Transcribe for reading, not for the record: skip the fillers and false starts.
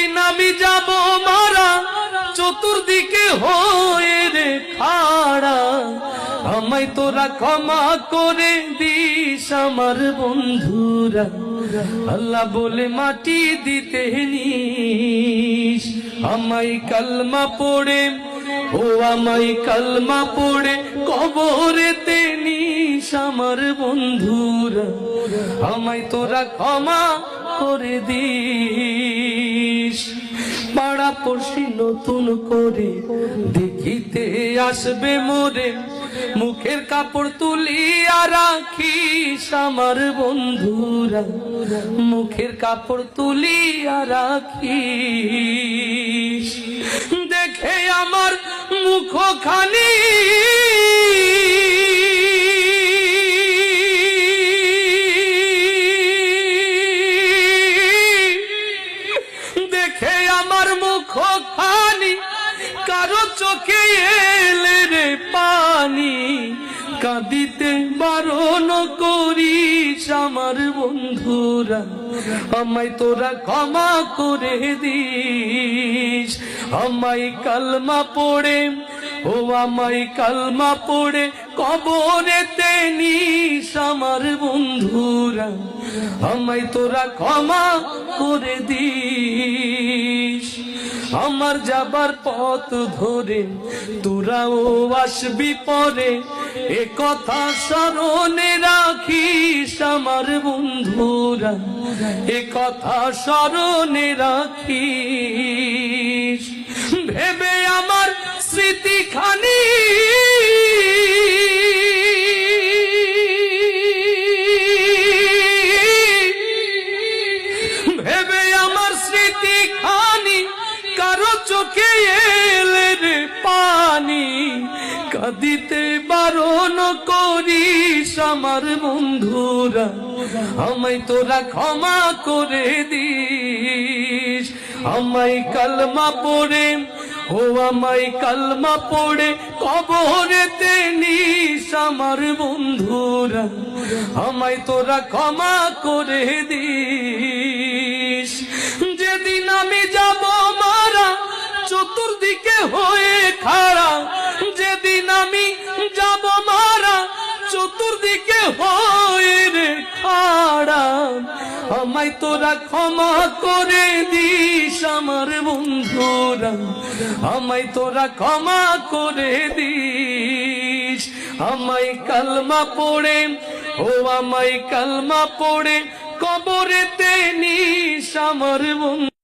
যেদিন আমি যাব মারা চতুর্দিকে হয়ে রে খাড়া, আমায় তোরা ক্ষমা করে দিস আমার বন্ধুরা। আল্লাহ বলে মাটি দিতে নিস, আমায় কালমা পড়ে, ও আমায় কালমা পড়ে কবরেতে নিস আমার বন্ধুরা। আমায় তোরা ক্ষমা করে দিস। পাড়া পড়শি নতুন করে দেখিতে আসবে মোরে, মুখের কাপড় তুলিয়া রাখিস আমার বন্ধুরা। মুখের কাপড় তুলিয়া রাখিস, দেখে আমার মুখখানি খানি কারো চোখে এলে রে পানি, কাঁদিতে বারণ করিস আমার বন্ধুরা। আমায় তোরা ক্ষমা করে দিস, আমায় কালমা পড়ে, ও আমায় কালমা পড়ে কবরেতে নিস আমার বন্ধুরা। আমায় তোরা ক্ষমা করে দিস। আমার যাবার পথ ধরে তোরাও আসবি পরে, এ কথা স্মরণে রাখিস আমার বন্ধুরা। এ কথা স্মরণে রাখিস, ভেবে আমার স্মৃতিখানি ভেবে আমার স্মৃতিখানি কারো চোখে এলে রে পানি, কাঁদিতে বারণ করিস আমার বন্ধুরা। আমায় তোরা ক্ষমা করে দিস, আমায় কালমা পড়ে, ও আমায় কালমা পড়ে কবরেতে নিস আমার বন্ধুরা। আমায় তোরা ক্ষমা করে দিস। যেদিন আমি যাব মারা চতুর্দিকে হয়ে খাড়া, যেদিন আমি যাব মারা চতুর্দিকে হয়ে রে খাড়া, আমায় তোরা ক্ষমা করে দিস আমার বন্ধুরা। আমায় তোরা ক্ষমা করে দিস, আমায় কালমা পড়ে, ও আমায় কালমা পড়ে কবরেতে নিস আমার বন্ধু।